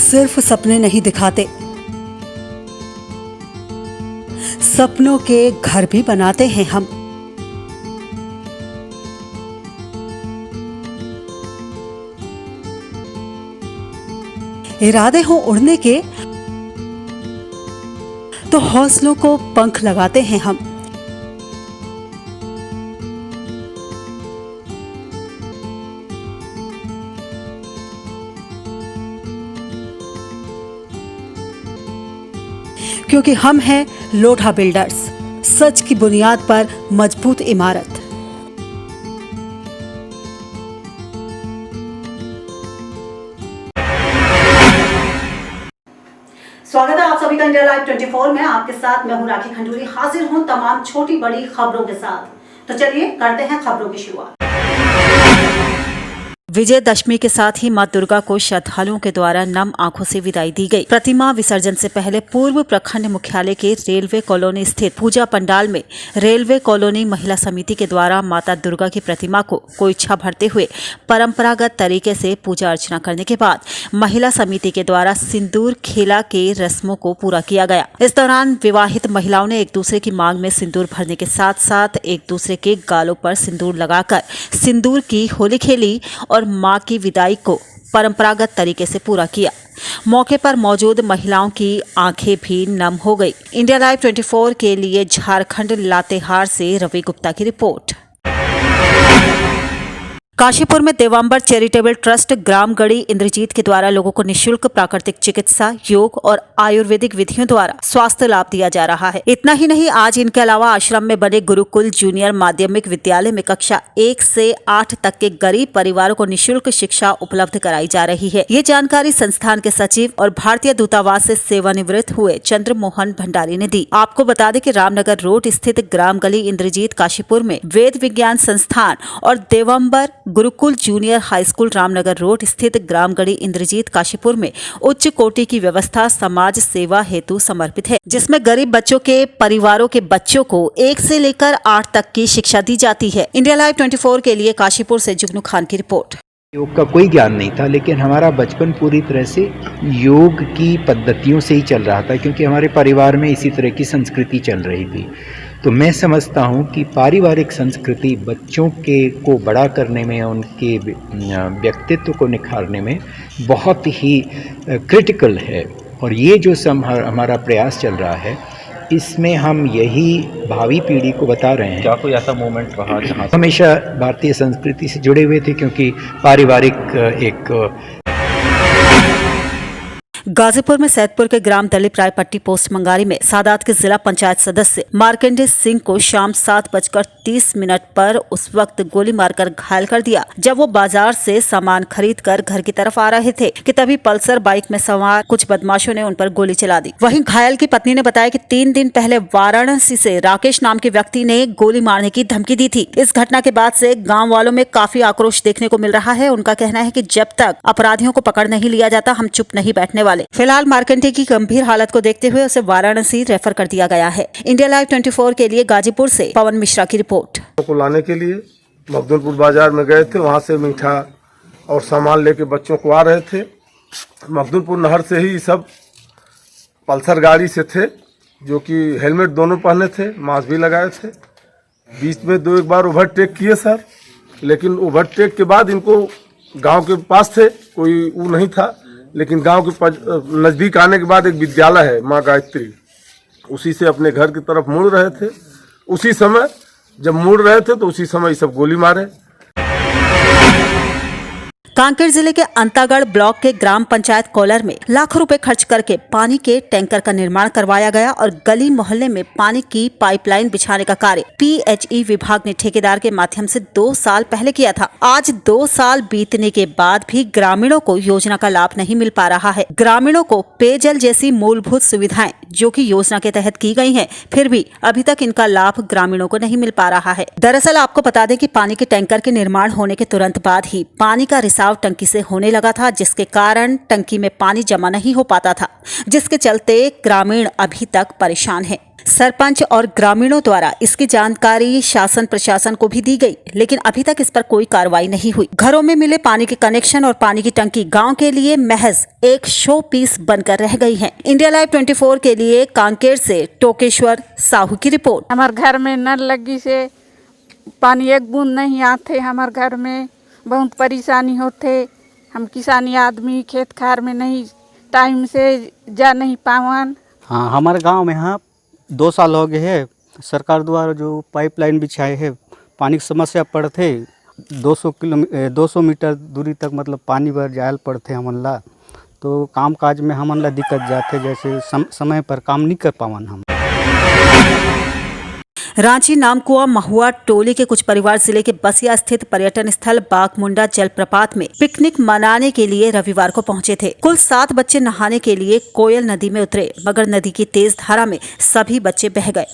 सिर्फ सपने नहीं दिखाते, सपनों के घर भी बनाते हैं हम। इरादे हो उड़ने के तो हौसलों को पंख लगाते हैं हम। क्योंकि हम हैं लोढ़ा बिल्डर्स, सच की बुनियाद पर मजबूत इमारत। स्वागत है आप सभी का इंडिया लाइव 24 में। आपके साथ मैं हूं राखी खंडूरी, हाजिर हूं तमाम छोटी बड़ी खबरों के साथ। तो चलिए करते हैं खबरों की शुरुआत। विजयदशमी के साथ ही मां दुर्गा को श्रद्धालुओं के द्वारा नम आंखों से विदाई दी गई। प्रतिमा विसर्जन से पहले पूर्व प्रखंड मुख्यालय के रेलवे कॉलोनी स्थित पूजा पंडाल में रेलवे कॉलोनी महिला समिति के द्वारा माता दुर्गा की प्रतिमा को कोइछा भरते हुए परंपरागत तरीके से पूजा अर्चना करने के बाद महिला समिति के द्वारा सिंदूर खेला के रस्मों को पूरा किया गया। इस दौरान विवाहित महिलाओं ने एक दूसरे की मांग में सिंदूर भरने के साथ साथ एक दूसरे के गालों पर सिंदूर लगाकर सिंदूर की होली खेली और मां की विदाई को परंपरागत तरीके से पूरा किया। मौके पर मौजूद महिलाओं की आंखें भी नम हो गई। इंडिया लाइव 24 के लिए झारखंड लातेहार से रवि गुप्ता की रिपोर्ट। काशीपुर में देवांबर चैरिटेबल ट्रस्ट ग्रामगढ़ी इंद्रजीत के द्वारा लोगों को निःशुल्क प्राकृतिक चिकित्सा, योग और आयुर्वेदिक विधियों द्वारा स्वास्थ्य लाभ दिया जा रहा है। इतना ही नहीं, आज इनके अलावा आश्रम में बने गुरुकुल जूनियर माध्यमिक विद्यालय में कक्षा 1 से 8 तक के गरीब परिवारों को निःशुल्क शिक्षा उपलब्ध कराई जा रही है। ये जानकारी संस्थान के सचिव और भारतीय दूतावास से सेवानिवृत्त हुए चंद्रमोहन भंडारी ने दी। आपको बता दें कि रामनगर रोड स्थित ग्रामगढ़ी इंद्रजीत काशीपुर में वेद विज्ञान संस्थान और Devambar Gurukul junior high school Ramnagar road स्थित ग्रामगढ़ी इंद्रजीत काशीपुर में उच्च कोटि की व्यवस्था समाज सेवा हेतु समर्पित है, जिसमें गरीब बच्चों के परिवारों के बच्चों को 1 से लेकर 8 तक की शिक्षा दी जाती है। इंडिया लाइव 24 के लिए काशीपुर से जुगनू खान की रिपोर्ट। योग का कोई ज्ञान नहीं था, लेकिन हमारा बचपन पूरी तरह से योग की पद्धतियों से ही चल रहा था, क्योंकि हमारे परिवार में इसी तरह की संस्कृति चल रही थी। तो मैं समझता हूँ कि पारिवारिक संस्कृति बच्चों को बड़ा करने में, उनके व्यक्तित्व को निखारने में बहुत ही क्रिटिकल है। और ये जो हमारा प्रयास चल रहा है, इसमें हम यही भावी पीढ़ी को बता रहे हैं। क्या कोई ऐसा मोमेंट रहा जहाँ हमेशा भारतीय संस्कृति से जुड़े हुए थे, क्योंकि पारिवारिक एक गाजीपुर में सैदपुर के ग्राम दलीप राय पट्टी पोस्ट मंगारी में सादात के जिला पंचायत सदस्य मार्कंडेय सिंह को शाम 7:30 पर उस वक्त गोली मारकर घायल कर दिया, जब वो बाजार से सामान खरीद कर घर की तरफ आ रहे थे कि तभी पल्सर बाइक में सवार कुछ बदमाशों ने उन पर गोली चला दी। वहीं घायल की पत्नी ने बताया कि 3 दिन पहले वाराणसी से राकेश नाम के व्यक्ति ने गोली मारने की धमकी दी थी। इस घटना के बाद से गाँव वालों में काफी आक्रोश देखने को मिल रहा है। उनका कहना है कि जब तक अपराधियों को पकड़ नहीं लिया जाता, हम चुप नहीं बैठने वाले। फिलहाल मार्कंडेय की गंभीर हालत को देखते हुए उसे वाराणसी रेफर कर दिया गया है। इंडिया लाइव 24 के लिए गाजीपुर से पवन मिश्रा की रिपोर्ट। को लाने के लिए मखदुमपुर बाजार में गए थे, वहां से मीठा और सामान लेके बच्चों को आ रहे थे। मखदुमपुर नहर से ही सब पल्सर गाड़ी से थे, जो कि हेलमेट दोनों पहने थे, मास्क भी लगाए थे। बीच में 2 एक बार ओवरटेक किए सर, लेकिन ओवरटेक के बाद इनको गांव के पास थे, कोई वो नहीं था, लेकिन गांव के नजदीक आने के बाद एक विद्यालय है माँ गायत्री, उसी से अपने घर की तरफ मुड़ रहे थे। उसी समय जब मुड़ रहे थे तो उसी समय सब गोली मारे। कांकेर जिले के अंतागढ़ ब्लॉक के ग्राम पंचायत कोलर में लाखों रुपए खर्च करके पानी के टैंकर का निर्माण करवाया गया और गली मोहल्ले में पानी की पाइपलाइन बिछाने का कार्य PHE विभाग ने ठेकेदार के माध्यम से 2 साल पहले किया था। आज 2 साल बीतने के बाद भी ग्रामीणों को योजना का लाभ नहीं मिल पा रहा है। ग्रामीणों को पेयजल जैसी मूलभूत सुविधाएं जो कि योजना के तहत की गई हैं, फिर भी अभी तक इनका लाभ ग्रामीणों को नहीं मिल पा रहा है। दरअसल आपको बता दें कि पानी के टैंकर के निर्माण होने के तुरंत बाद ही पानी का रिसाव रिसाव टंकी से होने लगा था, जिसके कारण टंकी में पानी जमा नहीं हो पाता था, जिसके चलते ग्रामीण अभी तक परेशान हैं। सरपंच और ग्रामीणों द्वारा इसकी जानकारी शासन प्रशासन को भी दी गई, लेकिन अभी तक इस पर कोई कार्रवाई नहीं हुई। घरों में मिले पानी के कनेक्शन और पानी की टंकी गांव के लिए महज एक शो पीस बनकर रह गई हैं। इंडिया लाइव 24 के लिए कांकेर से टोकेश्वर साहू की रिपोर्ट। हमारे घर में नल लगी से पानी एक बूंद नहीं आते, हमारे घर में बहुत परेशानी होते। हम किसानी आदमी खेत खार में नहीं टाइम से जा नहीं पावन। हाँ, हमारे गांव में हाँ 2 साल हो गए हैं। सरकार द्वारा जो पाइपलाइन बिछाए है, पानी की समस्या पड़ते 200 मीटर दूरी तक मतलब पानी भर जायल पड़ते हमन ला, तो काम काज में हमन ला दिक्कत जाते, जैसे समय पर काम नहीं कर पावन हम। रांची नामकुआ महुआ टोली के कुछ परिवार जिले के बसिया स्थित पर्यटन स्थल बाघमुंडा जलप्रपात में पिकनिक मनाने के लिए रविवार को पहुंचे थे। कुल 7 बच्चे नहाने के लिए कोयल नदी में उतरे, मगर नदी की तेज धारा में सभी बच्चे बह गए।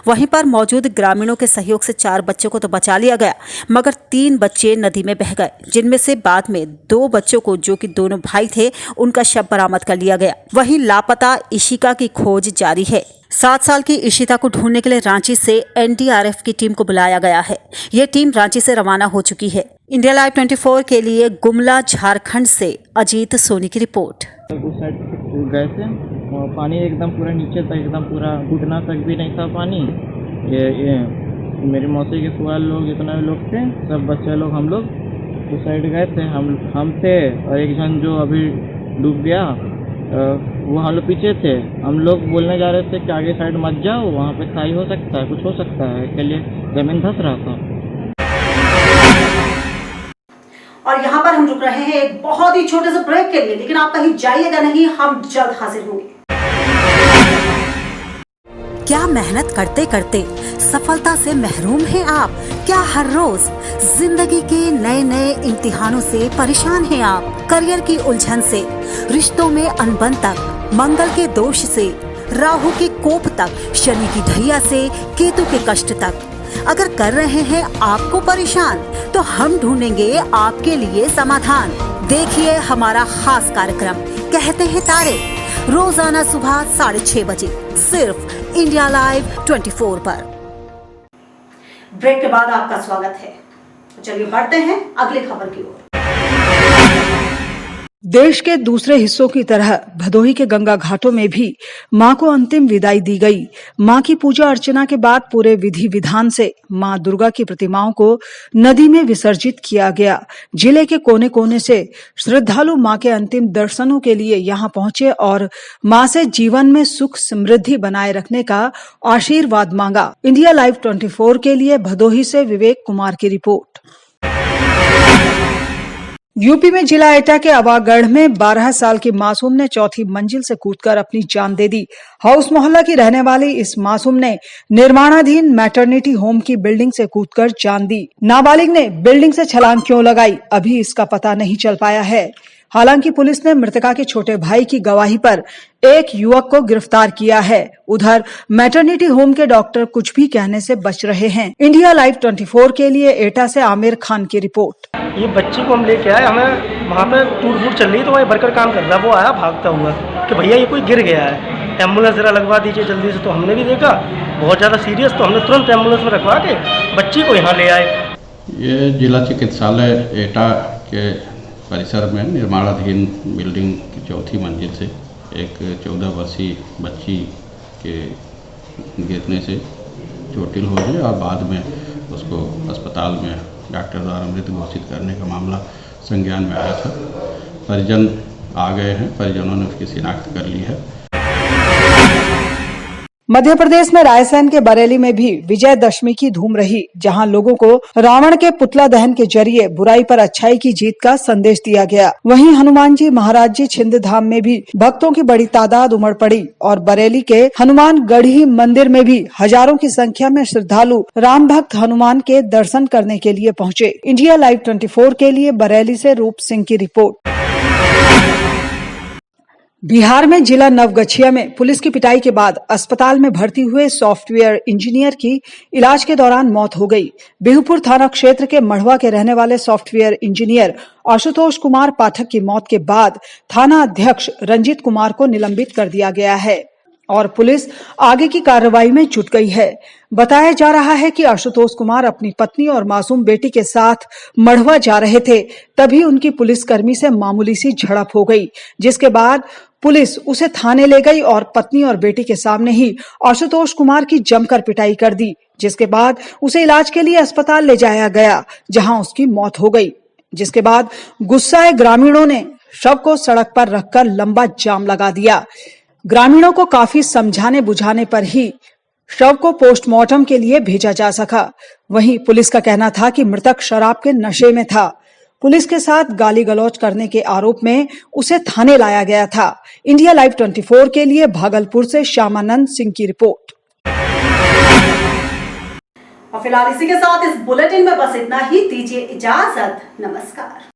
वहीं पर मौजूद ग्रामीणों के सहयोग से 4 बच्चों को तो बचा लिया गया, मगर 3 बच्चे नदी में बह गए, जिनमें से बाद में 2 बच्चों को, जो कि दोनों भाई थे, उनका शव बरामद कर लिया गया। वहीं लापता इशिका की खोज जारी है। 7 साल की इशिता को ढूंढने के लिए रांची से एनडीआरएफ की टीम को बुलाया गया है। ये टीम रांची से रवाना हो चुकी है। इंडिया लाइव 24 के लिए गुमला झारखंड से अजीत सोनी की रिपोर्ट। उस साइड गए थे और पानी एकदम पूरा नीचे तक, एकदम पूरा घुटना तक भी नहीं था पानी। ये मेरी मौसी के फुआ लोग, जितना लोग थे सब बच्चे लोग, हम लोग उस साइड गए थे। हम थे और एक जन जो अभी डूब गया, वो हम लोग पीछे थे। हम लोग बोलने जा रहे थे कि आगे साइड मत जाओ, वहाँ पे खाई हो सकता है, कुछ हो सकता है, इसके लिए जमीन धंस रहा था। और यहाँ पर हम रुक रहे हैं एक बहुत ही छोटे से ब्रेक के लिए, लेकिन आप कहीं जाइएगा नहीं, हम जल्द हाजिर होंगे। क्या मेहनत करते करते सफलता से महरूम हैं आप? क्या हर रोज जिंदगी के नए नए इम्तिहानों से परेशान हैं आप? करियर की उलझन से, रिश्तों में अनबन तक, मंगल के दोष से, राहु के कोप तक, शनि की ढैया से केतु के कष्ट तक अगर कर रहे हैं आपको परेशान, तो हम ढूंढेंगे आपके लिए समाधान। देखिए हमारा खास कार्यक्रम कहते हैं तारे, रोजाना सुबह 6:30 बजे सिर्फ इंडिया लाइव 24 पर। ब्रेक के बाद आपका स्वागत है। चलिए बढ़ते हैं अगली खबर की ओर। देश के दूसरे हिस्सों की तरह भदोही के गंगा घाटों में भी मां को अंतिम विदाई दी गई। मां की पूजा अर्चना के बाद पूरे विधि विधान से मां दुर्गा की प्रतिमाओं को नदी में विसर्जित किया गया। जिले के कोने कोने से श्रद्धालु मां के अंतिम दर्शनों के लिए यहां पहुंचे और मां से जीवन में सुख समृद्धि बनाए रखने का आशीर्वाद मांगा। इंडिया लाइव 24 के लिए भदोही से विवेक कुमार की रिपोर्ट। यूपी में जिला एटा के अवागढ़ में 12 साल की मासूम ने 4थी मंजिल से कूदकर अपनी जान दे दी। हाउस मोहल्ला की रहने वाली इस मासूम ने निर्माणाधीन मैटरनिटी होम की बिल्डिंग से कूदकर जान दी। नाबालिग ने बिल्डिंग से छलांग क्यों लगाई, अभी इसका पता नहीं चल पाया है। हालांकि पुलिस ने मृतका के छोटे भाई की गवाही पर एक युवक को गिरफ्तार किया है। उधर मैटरनिटी होम के डॉक्टर कुछ भी कहने से बच रहे हैं। इंडिया लाइव 24 के लिए एटा से आमिर खान की रिपोर्ट। ये बच्ची को हम लेके आए, हमें वहाँ पे टूट फूट चल रही, तो वहाँ वर्कर काम कर रहा, वो आया भागता हुआ कि भैया ये कोई गिर गया है, एम्बुलेंस जरा लगवा दीजिए जल्दी से। तो हमने भी देखा बहुत ज़्यादा सीरियस, तो हमने तुरंत एम्बुलेंस में रखवा के बच्ची को यहाँ ले आए। ये जिला चिकित्सालय एटा के परिसर में निर्माणाधीन बिल्डिंग की 4थी मंजिल से एक 14 वर्षीय बच्ची के गिरने से चोटिल हो गई और बाद में उसको अस्पताल में डॉक्टर द्वारा मृत घोषित करने का मामला संज्ञान में आया था। परिजन आ गए हैं, परिजनों ने उसकी शिनाख्त कर ली है। मध्य प्रदेश में रायसेन के बरेली में भी विजयदशमी की धूम रही, जहां लोगों को रावण के पुतला दहन के जरिए बुराई पर अच्छाई की जीत का संदेश दिया गया। वहीं हनुमान जी महाराज जी छिंद धाम में भी भक्तों की बड़ी तादाद उमड़ पड़ी और बरेली के हनुमान गढ़ी मंदिर में भी हजारों की संख्या में श्रद्धालु राम भक्त हनुमान के दर्शन करने के लिए पहुँचे। इंडिया लाइव 24 के लिए बरेली से रूप सिंह की रिपोर्ट। बिहार में जिला नवगछिया में पुलिस की पिटाई के बाद अस्पताल में भर्ती हुए सॉफ्टवेयर इंजीनियर की इलाज के दौरान मौत हो गई। बिहुपुर थाना क्षेत्र के मढ़वा के रहने वाले सॉफ्टवेयर इंजीनियर आशुतोष कुमार पाठक की मौत के बाद थाना अध्यक्ष रंजीत कुमार को निलंबित कर दिया गया है और पुलिस आगे की कार्रवाई में जुट गई है। बताया जा रहा है कि आशुतोष कुमार अपनी पत्नी और मासूम बेटी के साथ मढ़वा जा रहे थे, तभी उनकी पुलिसकर्मी से मामूली सी झड़प हो गई, जिसके बाद पुलिस उसे थाने ले गई और पत्नी और बेटी के सामने ही आशुतोष कुमार की जमकर पिटाई कर दी, जिसके बाद उसे इलाज के लिए अस्पताल ले जाया गया, जहां उसकी मौत हो गई। जिसके बाद गुस्साए ग्रामीणों ने शव को सड़क पर रखकर लंबा जाम लगा दिया। ग्रामीणों को काफी समझाने बुझाने पर ही शव को पोस्टमार्टम के लिए भेजा जा सका। वहीं पुलिस का कहना था कि मृतक शराब के नशे में था। पुलिस के साथ गाली गलौज करने के आरोप में उसे थाने लाया गया था। इंडिया लाइव 24 के लिए भागलपुर से श्यामानंद सिंह की रिपोर्ट। और फिलहाल इसी के साथ इस बुलेटिन में बस इतना ही। दीजिए इजाजत। नमस्कार।